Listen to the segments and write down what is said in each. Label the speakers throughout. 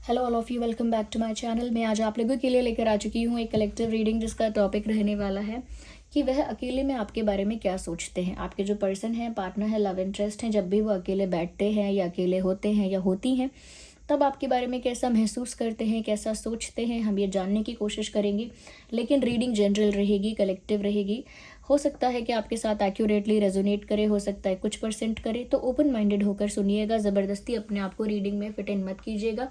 Speaker 1: Hello all of you, welcome back to my channel. मैं आज आप लोगों के लिए लेकर आ चुकी हूँ एक कलेक्टिव रीडिंग जिसका टॉपिक रहने वाला है कि वह अकेले में आपके बारे में क्या सोचते हैं। आपके जो पर्सन है, पार्टनर है, लव इंटरेस्ट है, जब भी वो अकेले बैठते हैं या अकेले होते हैं या होती हैं, तब आपके बारे में कैसा महसूस करते हैं, कैसा सोचते हैं, हम ये जानने की कोशिश करेंगे। लेकिन रीडिंग जनरल रहेगी, कलेक्टिव रहेगी। हो सकता है कि आपके साथ एक्यूरेटली रेजोनेट करे, हो सकता है कुछ परसेंट करे। तो ओपन माइंडेड होकर सुनिएगा, ज़बरदस्ती अपने आप को रीडिंग में फिट इन मत कीजिएगा।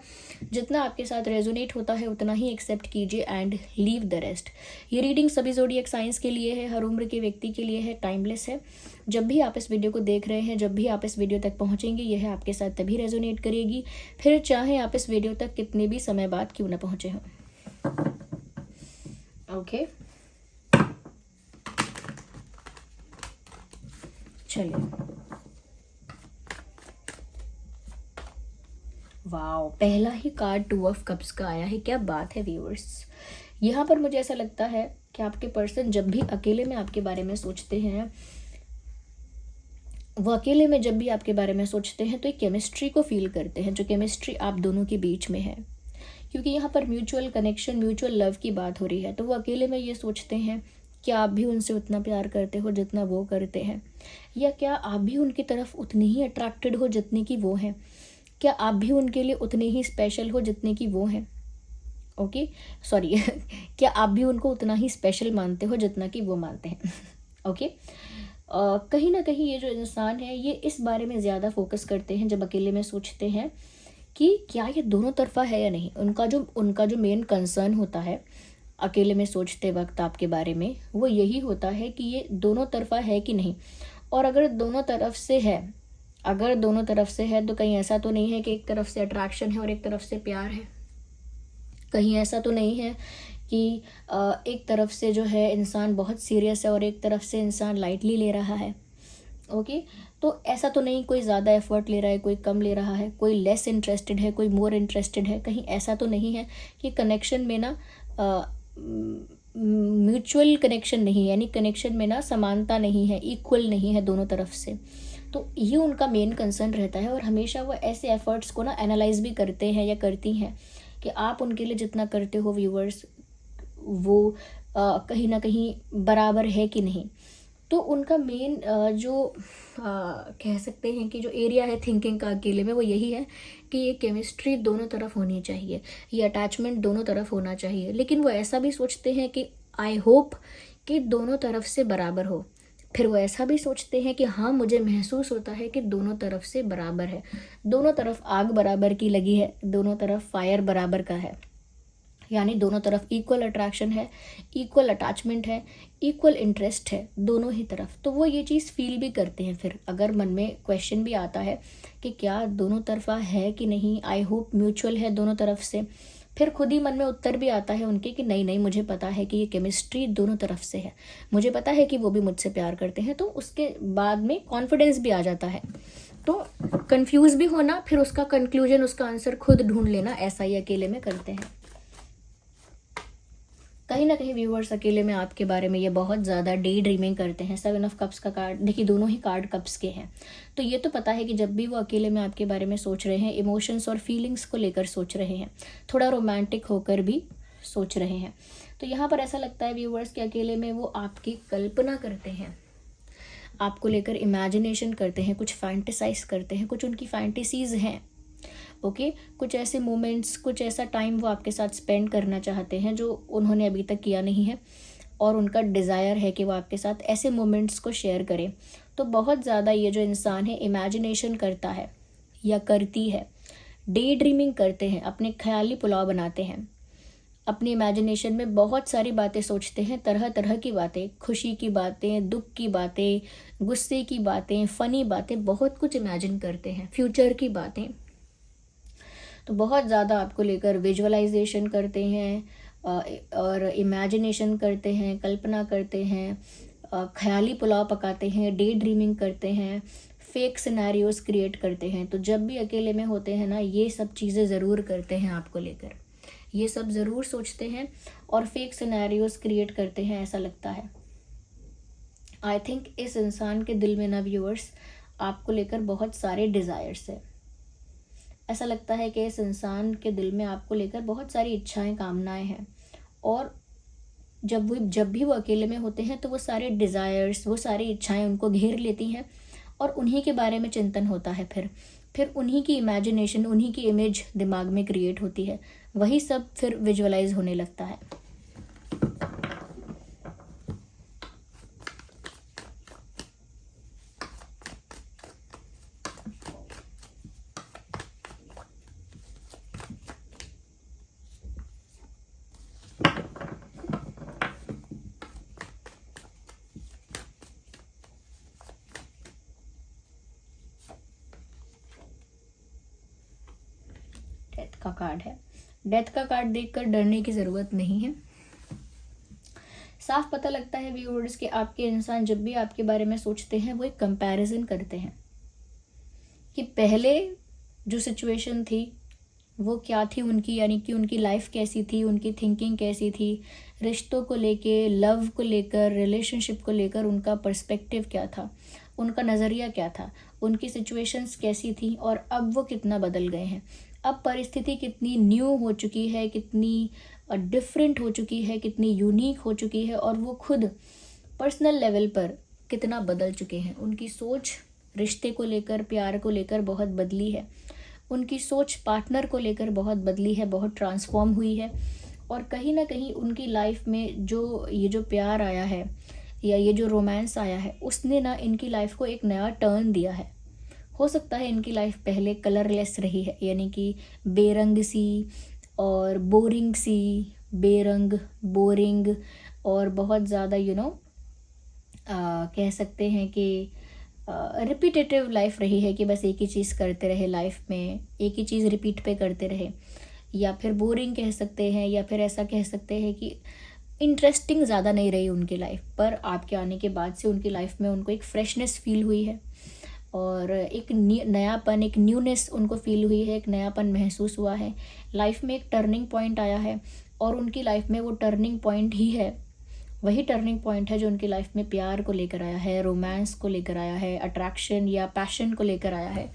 Speaker 1: जितना आपके साथ रेजोनेट होता है उतना ही एक्सेप्ट कीजिए एंड लीव द रेस्ट। ये रीडिंग सभी ज़ोडिएक साइंस के लिए है, हर उम्र के व्यक्ति के लिए है, टाइमलेस है। जब भी आप इस वीडियो को देख रहे हैं, जब भी आप इस वीडियो तक पहुंचेंगे, यह आपके साथ तभी रेजोनेट करेगी, फिर चाहे आप इस वीडियो तक कितने भी समय बाद क्यों ना पहुंचे हों। ओके, चलिए। वाओ, पहला ही कार्ड 2 ऑफ कप्स का आया है। क्या बात है व्यूअर्स। यहाँ पर मुझे ऐसा लगता है कि आपके पर्सन जब भी अकेले में आपके बारे में सोचते हैं, वो अकेले में जब भी आपके बारे में सोचते हैं तो एक केमिस्ट्री को फील करते हैं, जो केमिस्ट्री आप दोनों के बीच में है। क्योंकि यहाँ पर म्यूचुअल कनेक्शन, म्यूचुअल लव की बात हो रही है, तो वो अकेले में ये सोचते हैं कि आप भी उनसे उतना प्यार करते हो जितना वो करते हैं, या क्या आप भी उनकी तरफ उतनी ही अट्रैक्टेड हो जितने की वो हैं, क्या आप भी उनके लिए उतने ही स्पेशल हो जितने की वो हैं। ओके, सॉरी क्या आप भी उनको उतना ही स्पेशल मानते हो जितना कि वो मानते हैं। ओके, कहीं ना कहीं ये जो इंसान है ये इस बारे में ज़्यादा फोकस करते हैं जब अकेले में सोचते हैं कि क्या ये दोनों तरफा है या नहीं। उनका जो मेन कंसर्न होता है अकेले में सोचते वक्त आपके बारे में, वो यही होता है कि ये दोनों तरफा है कि नहीं। और अगर दोनों तरफ से है, तो कहीं ऐसा तो नहीं है कि एक तरफ से अट्रैक्शन है और एक तरफ से प्यार है। कहीं ऐसा तो नहीं है कि एक तरफ से जो है इंसान बहुत सीरियस है और एक तरफ से इंसान लाइटली ले रहा है। ओके, तो ऐसा तो नहीं कोई ज़्यादा एफर्ट ले रहा है, कोई कम ले रहा है, कोई लेस इंटरेस्टेड है, कोई मोर इंटरेस्टेड है। कहीं ऐसा तो नहीं है कि कनेक्शन में ना म्यूचुअल कनेक्शन नहीं है, यानी कनेक्शन में ना समानता नहीं है, इक्वल नहीं है दोनों तरफ से। तो ये उनका मेन कंसर्न रहता है। और हमेशा वो ऐसे एफर्ट्स को ना एनालाइज भी करते हैं या करती हैं कि आप उनके लिए जितना करते हो व्यूअर्स, वो कहीं ना कहीं बराबर है कि नहीं। तो उनका मेन जो कह सकते हैं कि जो एरिया है थिंकिंग का अकेले में, वो यही है कि ये केमिस्ट्री दोनों तरफ होनी चाहिए, ये अटैचमेंट दोनों तरफ होना चाहिए। लेकिन वो ऐसा भी सोचते हैं कि आई होप कि दोनों तरफ से बराबर हो। फिर वो ऐसा भी सोचते हैं कि हाँ, मुझे महसूस होता है कि दोनों तरफ से बराबर है, दोनों तरफ आग बराबर की लगी है, दोनों तरफ फायर बराबर का है, यानी दोनों तरफ इक्वल अट्रैक्शन है, इक्वल अटैचमेंट है, इक्वल इंटरेस्ट है दोनों ही तरफ। तो वो ये चीज़ फील भी करते हैं। फिर अगर मन में क्वेश्चन भी आता है कि क्या दोनों तरफा है कि नहीं, आई होप म्यूचुअल है दोनों तरफ से, फिर खुद ही मन में उत्तर भी आता है उनके कि नहीं नहीं, मुझे पता है कि ये केमिस्ट्री दोनों तरफ से है, मुझे पता है कि वो भी मुझसे प्यार करते हैं। तो उसके बाद में कॉन्फिडेंस भी आ जाता है। तो कंफ्यूज भी होना, फिर उसका कंक्लूजन, उसका आंसर खुद ढूंढ लेना, ऐसा ही अकेले में करते हैं। कहीं ना कहीं व्यूअर्स अकेले में आपके बारे में ये बहुत ज़्यादा डे ड्रीमिंग करते हैं। 7 ऑफ कप्स का कार्ड देखिए, दोनों ही कार्ड कप्स के हैं। तो ये तो पता है कि जब भी वो अकेले में आपके बारे में सोच रहे हैं, इमोशंस और फीलिंग्स को लेकर सोच रहे हैं, थोड़ा रोमांटिक होकर भी सोच रहे हैं। तो यहाँ पर ऐसा लगता है व्यूअर्स कि अकेले में वो आपकी कल्पना करते हैं, आपको लेकर इमेजिनेशन करते हैं, कुछ फैंटेसाइज करते हैं, कुछ उनकी फैंटेसीज हैं। ओके, कुछ ऐसे मोमेंट्स, कुछ ऐसा टाइम वो आपके साथ स्पेंड करना चाहते हैं जो उन्होंने अभी तक किया नहीं है, और उनका डिज़ायर है कि वो आपके साथ ऐसे मोमेंट्स को शेयर करें। तो बहुत ज़्यादा ये जो इंसान है इमेजिनेशन करता है या करती है, डे ड्रीमिंग करते हैं, अपने ख्याली पुलाव बनाते हैं, अपनी इमेजिनेशन में बहुत सारी बातें सोचते हैं, तरह तरह की बातें, खुशी की बातें, दुख की बातें, गुस्से की बातें, फ़नी बातें, बहुत कुछ इमेजिन करते हैं, फ्यूचर की बातें। तो बहुत ज़्यादा आपको लेकर विजुअलाइजेशन करते हैं और इमेजिनेशन करते हैं, कल्पना करते हैं, ख्याली पुलाव पकाते हैं, डे ड्रीमिंग करते हैं, फेक सिनेरियोज क्रिएट करते हैं। तो जब भी अकेले में होते हैं ना, ये सब चीज़ें ज़रूर करते हैं आपको लेकर, ये सब ज़रूर सोचते हैं और फेक सिनेरियोज क्रिएट करते हैं, ऐसा लगता है। आई थिंक इस इंसान के दिल में ना व्यूअर्स आपको लेकर बहुत सारे डिज़ायर्स है। ऐसा लगता है कि इस इंसान के दिल में आपको लेकर बहुत सारी इच्छाएं, कामनाएं हैं, और जब भी वो अकेले में होते हैं तो वो सारे डिज़ायर्स, वो सारी इच्छाएं उनको घेर लेती हैं, और उन्हीं के बारे में चिंतन होता है। फिर उन्हीं की इमेजिनेशन, उन्हीं की इमेज दिमाग में क्रिएट होती है, वही सब फिर विजुअलाइज होने लगता है। डेथ का कार्ड है। डेथ का कार्ड देखकर डरने की ज़रूरत नहीं है। साफ पता लगता है व्यूअर्स कि आपके इंसान जब भी आपके बारे में सोचते हैं वो एक कंपैरिजन करते हैं कि पहले जो सिचुएशन थी वो क्या थी उनकी, यानी कि उनकी लाइफ कैसी थी, उनकी थिंकिंग कैसी थी, रिश्तों को लेके, लव को लेकर, रिलेशनशिप को लेकर उनका पर्सपेक्टिव क्या था, उनका नज़रिया क्या था, उनकी सिचुएशंस कैसी थी, और अब वो कितना बदल गए हैं। अब परिस्थिति कितनी न्यू हो चुकी है, कितनी डिफरेंट हो चुकी है, कितनी यूनिक हो चुकी है, और वो खुद पर्सनल लेवल पर कितना बदल चुके हैं। उनकी सोच रिश्ते को लेकर, प्यार को लेकर बहुत बदली है। उनकी सोच पार्टनर को लेकर बहुत बदली है, बहुत ट्रांसफॉर्म हुई है। और कहीं ना कहीं उनकी लाइफ में ये जो प्यार आया है या ये जो रोमांस आया है, उसने ना इनकी लाइफ को एक नया टर्न दिया है। हो सकता है इनकी लाइफ पहले कलरलेस रही है, यानी कि बेरंग सी और बोरिंग सी, बेरंग, बोरिंग, और बहुत ज़्यादा कह सकते हैं कि रिपीटेटिव लाइफ रही है, कि बस एक ही चीज़ करते रहे लाइफ में, एक ही चीज़ रिपीट पे करते रहे, या फिर बोरिंग कह सकते हैं, या फिर ऐसा कह सकते हैं कि इंटरेस्टिंग ज़्यादा नहीं रही उनकी लाइफ। पर आपके आने के बाद से उनकी लाइफ में उनको एक फ्रेशनेस फील हुई है, और एक नयापन, एक न्यूनेस उनको फील हुई है, एक नयापन महसूस हुआ है। लाइफ में एक टर्निंग पॉइंट आया है, और उनकी लाइफ में वो टर्निंग पॉइंट ही है, वही टर्निंग पॉइंट है जो उनकी लाइफ में प्यार को लेकर आया है, रोमांस को लेकर आया है, अट्रैक्शन या पैशन को लेकर आया है।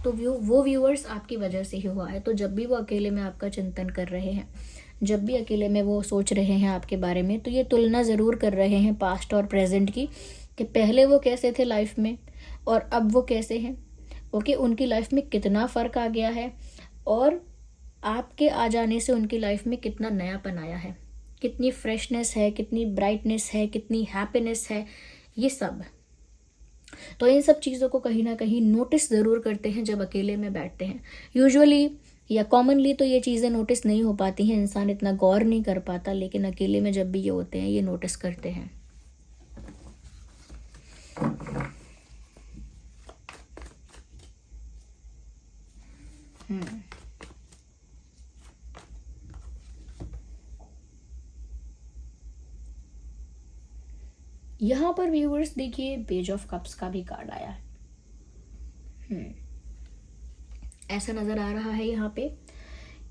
Speaker 1: तो वो व्यूअर्स आपकी वजह से ही हुआ है। तो जब भी वो अकेले में आपका चिंतन कर रहे हैं, जब भी अकेले में वो सोच रहे हैं आपके बारे में, तो ये तुलना ज़रूर कर रहे हैं पास्ट और प्रेजेंट की, कि पहले वो कैसे थे लाइफ में और अब वो कैसे हैं। ओके, उनकी लाइफ में कितना फ़र्क आ गया है, और आपके आ जाने से उनकी लाइफ में कितना नयापन आया है, कितनी फ्रेशनेस है, कितनी ब्राइटनेस है, कितनी हैप्पीनेस है, ये सब। तो इन सब चीज़ों को कहीं ना कहीं नोटिस ज़रूर करते हैं जब अकेले में बैठते हैं। यूजुअली या कॉमनली तो ये चीज़ें नोटिस नहीं हो पाती हैं, इंसान इतना गौर नहीं कर पाता, लेकिन अकेले में जब भी ये होते हैं ये नोटिस करते हैं। यहाँ पर व्यूअर्स देखिए, पेज ऑफ कप्स का भी कार्ड आया है। ऐसा नज़र आ रहा है यहाँ पे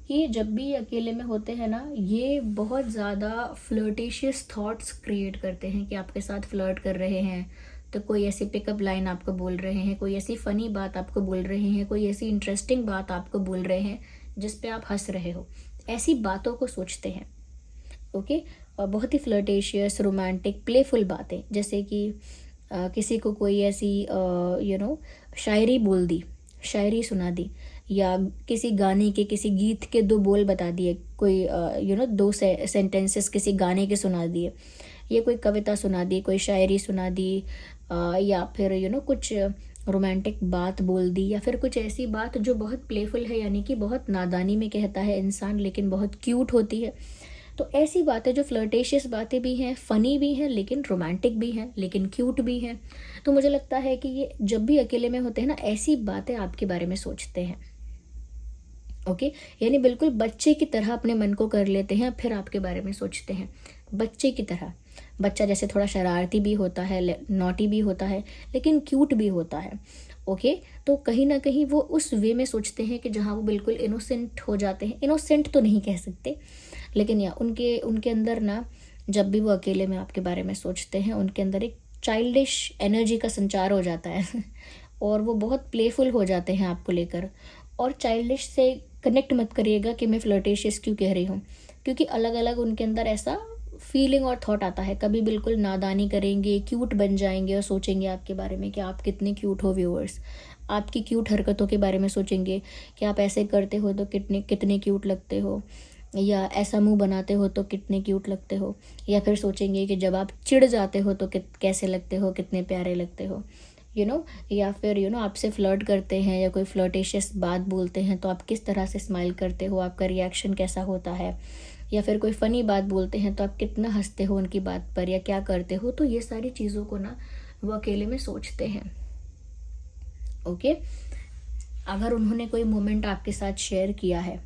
Speaker 1: कि जब भी अकेले में होते हैं ना, ये बहुत ज़्यादा फ्लर्टिशियस थॉट्स क्रिएट करते हैं, कि आपके साथ फ्लर्ट कर रहे हैं, तो कोई ऐसी पिकअप लाइन आपको बोल रहे हैं, कोई ऐसी फ़नी बात आपको बोल रहे हैं, कोई ऐसी इंटरेस्टिंग बात आपको बोल रहे हैं जिस पे आप हंस रहे हो, ऐसी बातों को सोचते हैं। ओके, बहुत ही फ्लर्टेशियस, रोमांटिक, प्लेफुल बातें, जैसे कि किसी को कोई ऐसी शायरी बोल दी, शायरी सुना दी, या किसी गाने के, किसी गीत के दो बोल बता दिए, कोई दो सेंटेंसेस किसी गाने के सुना दिए, या कोई कविता सुना दी, कोई शायरी सुना दी, या फिर कुछ रोमांटिक बात बोल दी, या फिर कुछ ऐसी बात जो बहुत प्लेफुल है, यानी कि बहुत नादानी में कहता है इंसान, लेकिन बहुत क्यूट होती है। तो ऐसी बातें जो फ्लर्टेशियस बातें भी हैं, फ़नी भी हैं, लेकिन रोमांटिक भी हैं, लेकिन क्यूट भी हैं। तो मुझे लगता है कि ये जब भी अकेले में होते हैं ना, ऐसी बातें आपके बारे में सोचते हैं। ओके, यानी बिल्कुल बच्चे की तरह अपने मन को कर लेते हैं, फिर आपके बारे में सोचते हैं बच्चे की तरह। बच्चा जैसे थोड़ा शरारती भी होता है, नॉटी भी होता है, लेकिन क्यूट भी होता है। ओके, तो कहीं ना कहीं वो उस वे में सोचते हैं कि जहाँ वो बिल्कुल इनोसेंट हो जाते हैं। इनोसेंट तो नहीं कह सकते, लेकिन या उनके अंदर ना, जब भी वो अकेले में आपके बारे में सोचते हैं, उनके अंदर एक चाइल्डिश एनर्जी का संचार हो जाता है और वो बहुत प्लेफुल हो जाते हैं आपको लेकर, और चाइल्डिश से कनेक्ट मत करिएगा कि मैं फ्लर्टेशियस क्यों कह रही हूँ, क्योंकि अलग अलग उनके अंदर ऐसा फीलिंग और थॉट आता है। कभी बिल्कुल नादानी करेंगे, क्यूट बन जाएंगे और सोचेंगे आपके बारे में कि आप कितने क्यूट हो। व्यूअर्स आपकी क्यूट हरकतों के बारे में सोचेंगे कि आप ऐसे करते हो तो कितने कितने क्यूट लगते हो, या ऐसा मुंह बनाते हो तो कितने क्यूट लगते हो, या फिर सोचेंगे कि जब आप चिढ़ जाते हो तो कैसे लगते हो, कितने प्यारे लगते हो, या फिर आपसे फ्लर्ट करते हैं या कोई फ्लर्टेशियस बात बोलते हैं तो आप किस तरह से स्माइल करते हो, आपका रिएक्शन कैसा होता है, या फिर कोई फ़नी बात बोलते हैं तो आप कितना हंसते हो उनकी बात पर या क्या करते हो। तो ये सारी चीज़ों को ना वो अकेले में सोचते हैं। ओके, अगर उन्होंने कोई मोमेंट आपके साथ शेयर किया है,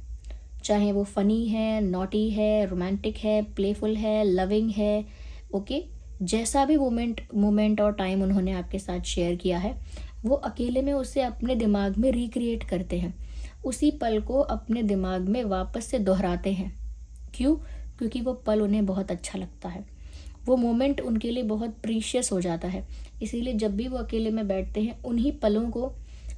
Speaker 1: चाहे वो फ़नी है, नॉटी है, रोमांटिक है, प्लेफुल है, लविंग है, ओके, जैसा भी मोमेंट और टाइम उन्होंने आपके साथ शेयर किया है, वो अकेले में उसे अपने दिमाग में रिक्रिएट करते हैं, उसी पल को अपने दिमाग में वापस से दोहराते हैं। क्यों? क्योंकि वो पल उन्हें बहुत अच्छा लगता है, वो मोमेंट उनके लिए बहुत प्रीशियस हो जाता है। इसीलिए जब भी वो अकेले में बैठते हैं, उन्हीं पलों को,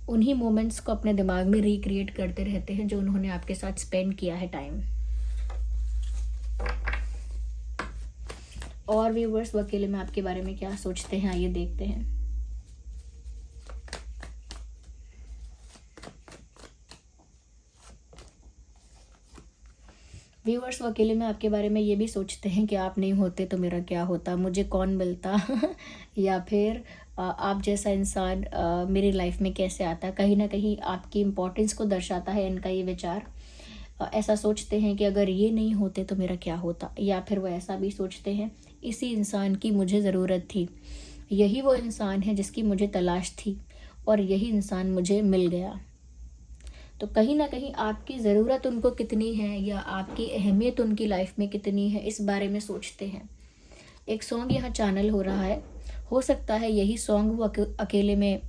Speaker 1: उन्हीं मोमेंट्स को अपने दिमाग में रिक्रिएट करते रहते हैं जो उन्होंने आपके साथ स्पेंड किया है टाइम। और व्यूअर्स वो अकेले में आपके बारे में क्या सोचते हैं, आइए देखते हैं। व्यूअर्स वो अकेले में आपके बारे में ये भी सोचते हैं कि आप नहीं होते तो मेरा क्या होता, मुझे कौन मिलता या फिर आप जैसा इंसान मेरी लाइफ में कैसे आता। कहीं ना कहीं आपकी इम्पोर्टेंस को दर्शाता है इनका ये विचार। ऐसा सोचते हैं कि अगर ये नहीं होते तो मेरा क्या होता, या फिर वो ऐसा भी सोचते हैं इसी इंसान की मुझे ज़रूरत थी, यही वो इंसान है जिसकी मुझे तलाश थी और यही इंसान मुझे मिल गया। तो कहीं ना कहीं आपकी ज़रूरत उनको कितनी है या आपकी अहमियत उनकी लाइफ में कितनी है, इस बारे में सोचते हैं। एक सॉन्ग यहाँ चैनल हो रहा है, हो सकता है यही सॉन्ग वो अकेले में,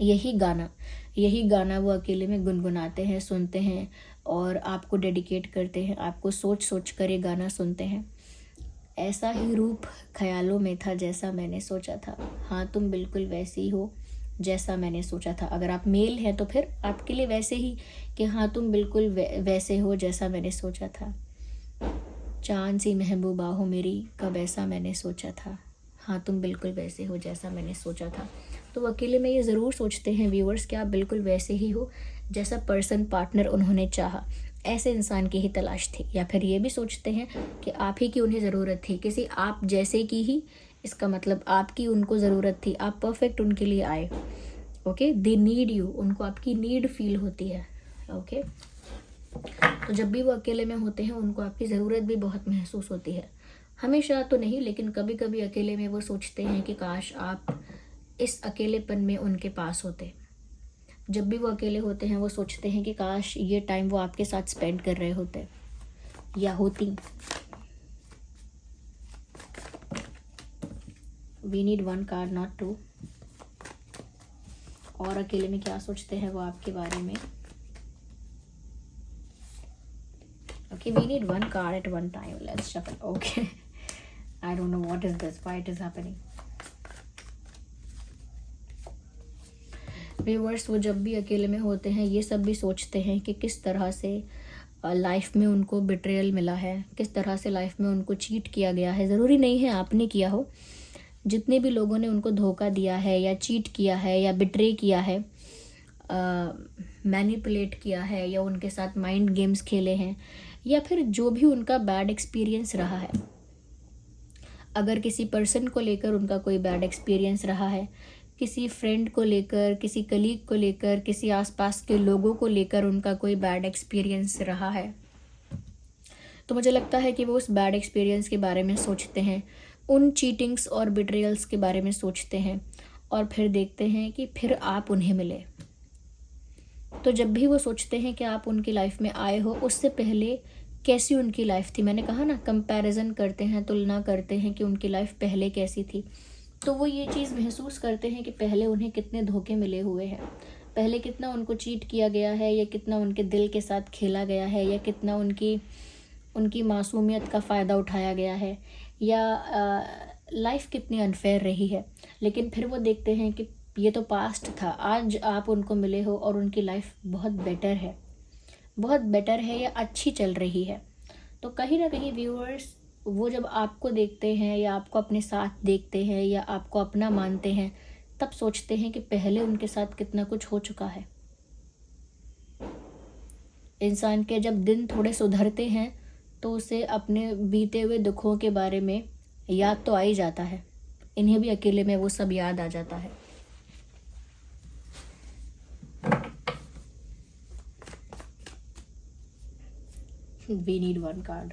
Speaker 1: यही गाना वो अकेले में गुनगुनाते हैं, सुनते हैं और आपको डेडिकेट करते हैं, आपको सोच सोच कर ये गाना सुनते हैं। ऐसा ही रूप ख्यालों में था जैसा मैंने सोचा था, हाँ तुम बिल्कुल वैसी हो जैसा मैंने सोचा था। अगर आप मेल हैं तो फिर आपके लिए वैसे ही कि हाँ तुम बिल्कुल वैसे हो जैसा मैंने सोचा था। चांद सी महबूबा हो मेरी, कब ऐसा मैंने सोचा था, हाँ तुम बिल्कुल वैसे हो जैसा मैंने सोचा था। तो अकेले में ये ज़रूर सोचते हैं व्यूअर्स कि आप बिल्कुल वैसे ही हो जैसा पर्सन, पार्टनर उन्होंने चाहा, ऐसे इंसान की ही तलाश थी। या फिर ये भी सोचते हैं कि आप ही की उन्हें ज़रूरत थी, किसी आप जैसे की ही, इसका मतलब आपकी उनको ज़रूरत थी, आप परफेक्ट उनके लिए आए। ओके, दे नीड यू, उनको आपकी नीड फील होती है। ओके, तो जब भी वो अकेले में होते हैं उनको आपकी ज़रूरत भी बहुत महसूस होती है। हमेशा तो नहीं, लेकिन कभी कभी अकेले में वो सोचते हैं कि काश आप इस अकेलेपन में उनके पास होते। जब भी वो अकेले होते हैं वो सोचते हैं कि काश ये टाइम वो आपके साथ स्पेंड कर रहे होते या होती। We need one card not two. और अकेले में क्या सोचते हैं वो आपके बारे में। Okay, we need one card at one time. Let's shuffle. Okay. I don't know what is this, why it is happening. Viewers वो जब भी अकेले में होते हैं ये सब भी सोचते हैं कि किस तरह से लाइफ में उनको बिट्रेयल मिला है, किस तरह से लाइफ में उनको चीट किया गया है। ज़रूरी नहीं है आपने किया हो, जितने भी लोगों ने उनको धोखा दिया है या चीट किया है या बिट्रे किया है, मैनिपुलेट किया है या उनके साथ माइंड गेम्स खेले हैं, या फिर जो भी उनका बैड एक्सपीरियंस रहा है। अगर किसी पर्सन को लेकर उनका कोई बैड एक्सपीरियंस रहा है, किसी फ्रेंड को लेकर, किसी कलीग को लेकर, किसी आसपास के लोगों को लेकर उनका कोई बैड एक्सपीरियंस रहा है, तो मुझे लगता है कि वो उस बैड एक्सपीरियंस के बारे में सोचते हैं, उन चीटिंग्स और बिट्रेयल्स के बारे में सोचते हैं और फिर देखते हैं कि फिर आप उन्हें मिले। तो जब भी वो सोचते हैं कि आप उनकी लाइफ में आए हो, उससे पहले कैसी उनकी लाइफ थी, मैंने कहा ना कंपैरिजन करते हैं, तुलना करते हैं कि उनकी लाइफ पहले कैसी थी, तो वो ये चीज़ महसूस करते हैं कि पहले उन्हें कितने धोखे मिले हुए हैं, पहले कितना उनको चीट किया गया है, या कितना उनके दिल के साथ खेला गया है, या कितना उनकी मासूमियत का फ़ायदा उठाया गया है, या लाइफ कितनी अनफेयर रही है। लेकिन फिर वो देखते हैं कि ये तो पास्ट था, आज आप उनको मिले हो और उनकी लाइफ बहुत बेटर है, बहुत बेटर है या अच्छी चल रही है। तो कहीं ना कहीं व्यूअर्स, वो जब आपको देखते हैं या आपको अपने साथ देखते हैं या आपको अपना मानते हैं, तब सोचते हैं कि पहले उनके साथ कितना कुछ हो चुका है। इंसान के जब दिन थोड़े सुधरते हैं तो उसे अपने बीते हुए दुखों के बारे में याद तो आ ही जाता है, इन्हें भी अकेले में वो सब याद आ जाता है। We need one card।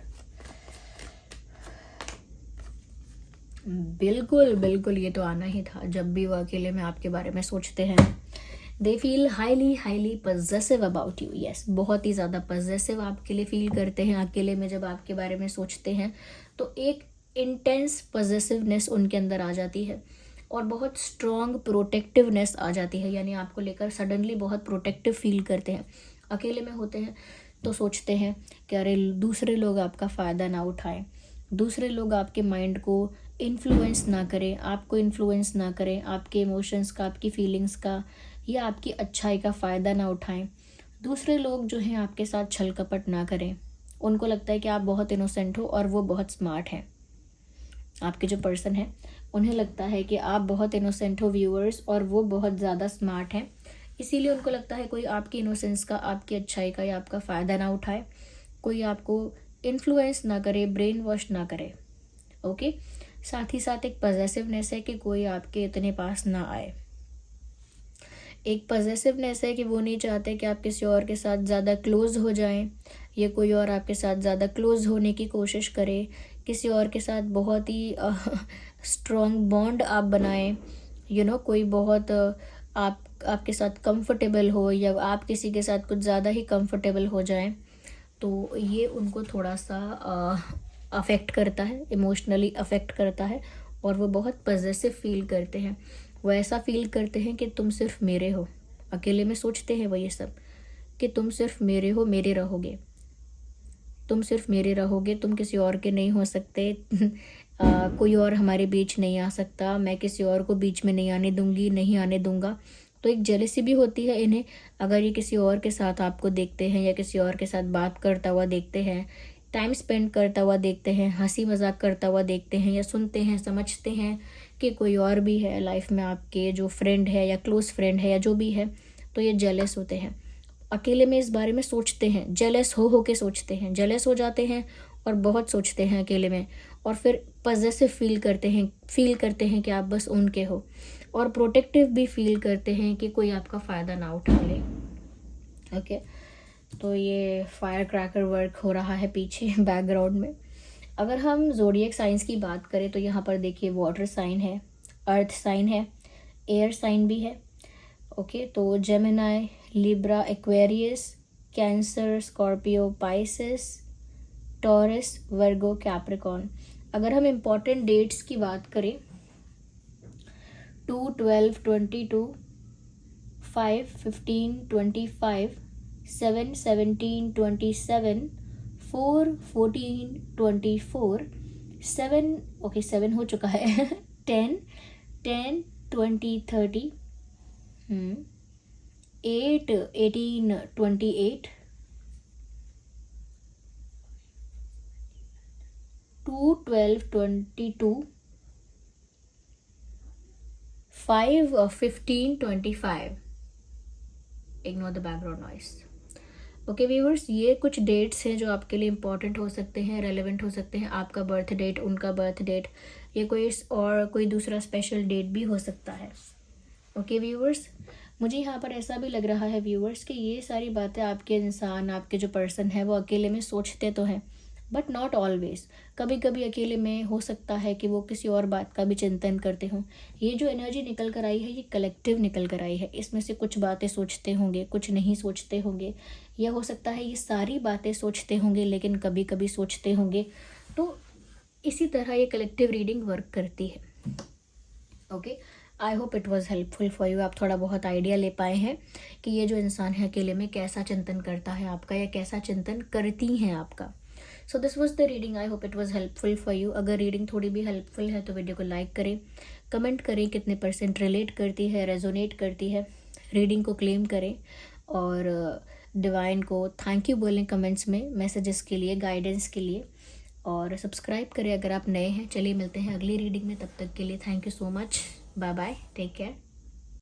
Speaker 1: बिल्कुल बिल्कुल, ये तो आना ही था। जब भी वो अकेले में आपके बारे में सोचते हैं, they feel highly possessive about you. Yes, बहुत ही ज़्यादा पजेसिव आपके लिए फील करते हैं अकेले में। जब आपके बारे में सोचते हैं तो एक इंटेंस पजेसिवनेस उनके अंदर आ जाती है और बहुत स्ट्रॉन्ग प्रोटेक्टिवनेस आ जाती है, यानी आपको लेकर सडनली बहुत प्रोटेक्टिव फील करते हैं। अकेले में होते हैं तो सोचते हैं कि अरे दूसरे लोग आपका फ़ायदा ना उठाएं, दूसरे लोग आपके माइंड को इन्फ्लुएंस ना करें, आपको इन्फ्लुएंस ना करें, आपके इमोशंस का, आपकी फीलिंग्स का या आपकी अच्छाई का फ़ायदा ना उठाएं। दूसरे लोग जो हैं आपके साथ छल कपट ना करें। उनको लगता है कि आप बहुत इनोसेंट हो और वो बहुत स्मार्ट हैं। आपके जो पर्सन है उन्हें लगता है कि आप बहुत इनोसेंट हो व्यूअर्स, और वो बहुत ज़्यादा स्मार्ट हैं। इसीलिए उनको लगता है कोई आपकी इनोसेंस का, आपकी अच्छाई का या आपका फ़ायदा ना उठाए, कोई आपको इन्फ्लुएंस ना करे, ब्रेन वॉश ना करे। ओके, साथ ही साथ एक पजेसिवनेस है कि कोई आपके इतने पास ना आए। एक पजेसिवनेस है कि वो नहीं चाहते कि आप किसी और के साथ ज़्यादा क्लोज़ हो जाएं, या कोई और आपके साथ ज़्यादा क्लोज़ होने की कोशिश करे, किसी और के साथ बहुत ही स्ट्रॉन्ग बॉन्ड आप बनाएं। कोई बहुत आपके साथ कंफर्टेबल हो या आप किसी के साथ कुछ ज़्यादा ही कंफर्टेबल हो जाएं, तो ये उनको थोड़ा सा अफेक्ट करता है, इमोशनली अफेक्ट करता है, और वो बहुत पजेसिव फील करते हैं। वो ऐसा फील करते हैं कि तुम सिर्फ मेरे हो। अकेले में सोचते हैं वो ये सब कि तुम सिर्फ मेरे हो, मेरे रहोगे, तुम सिर्फ मेरे रहोगे, तुम किसी और के नहीं हो सकते। कोई और हमारे बीच नहीं आ सकता, मैं किसी और को बीच में नहीं आने दूंगी, नहीं आने दूंगा। तो एक जेलसी भी होती है इन्हें, अगर ये किसी और के साथ आपको देखते हैं या किसी और के साथ बात करता हुआ देखते हैं, टाइम स्पेंड करता हुआ देखते हैं, हंसी मजाक करता हुआ देखते हैं, या सुनते हैं, समझते हैं कि कोई और भी है लाइफ में आपके, जो फ्रेंड है या क्लोज फ्रेंड है या जो भी है, तो ये जेलस होते हैं। अकेले में इस बारे में सोचते हैं, जेलस हो के सोचते हैं, जेलस हो जाते हैं और बहुत सोचते हैं अकेले में, और फिर पजेसिव फील करते हैं कि आप बस उनके हो, और प्रोटेक्टिव भी फील करते हैं कि कोई आपका फ़ायदा ना उठा ले। ओके, तो ये फायर क्रैकर वर्क हो रहा है पीछे बैकग्राउंड में। अगर हम ज़ोडिएक साइंस की बात करें तो यहाँ पर देखिए वाटर साइन है, अर्थ साइन है, एयर साइन भी है। ओके, तो Gemini, Libra, Aquarius, Cancer, Scorpio, Pisces, Taurus, Virgo, Capricorn. अगर हम इम्पॉर्टेंट डेट्स की बात करें, 2/12/22, 5/15/25, 7/17/27, 4/14/24, 7, ओके 7 हो चुका है, 10/10/20/30, 8/18/28, 2/12/22, 5/15/25। Ignore the background noise. Okay viewers, ये कुछ डेट्स हैं जो आपके लिए इंपॉर्टेंट हो सकते हैं, रेलेवेंट हो सकते हैं। आपका बर्थ डेट, उनका बर्थ डेट, ये कोई दूसरा स्पेशल डेट भी हो सकता है। ओके व्यूअर्स, मुझे यहाँ पर ऐसा भी लग रहा है व्यूअर्स कि ये सारी बातें आपके इंसान, आपके जो पर्सन है वो अकेले में सोचते तो हैं, बट नॉट ऑलवेज। कभी कभी अकेले में हो सकता है कि वो किसी और बात का भी चिंतन करते हों। ये जो एनर्जी निकल कर आई है ये कलेक्टिव निकल कर आई है, इसमें से कुछ बातें सोचते होंगे, कुछ नहीं सोचते होंगे, या हो सकता है ये सारी बातें सोचते होंगे लेकिन कभी कभी सोचते होंगे। तो इसी तरह ये कलेक्टिव रीडिंग वर्क करती है। Okay, I hope it was helpful for you. आप थोड़ा बहुत आइडिया ले पाए हैं कि ये जो इंसान है अकेले में कैसा चिंतन करता है आपका, या कैसा चिंतन करती हैं आपका। So this was the reading, I hope it was helpful for you. अगर रीडिंग थोड़ी भी हेल्पफुल है तो वीडियो को लाइक करें, कमेंट करें कितने % रिलेट करती है, रेजोनेट करती है, रीडिंग को क्लेम करें और डिवाइन को थैंक यू बोलें कमेंट्स में मैसेजेस के लिए, गाइडेंस के लिए, और सब्सक्राइब करें अगर आप नए हैं। चलिए मिलते हैं अगली रीडिंग में, तब तक के लिए thank you so much, bye bye, take care.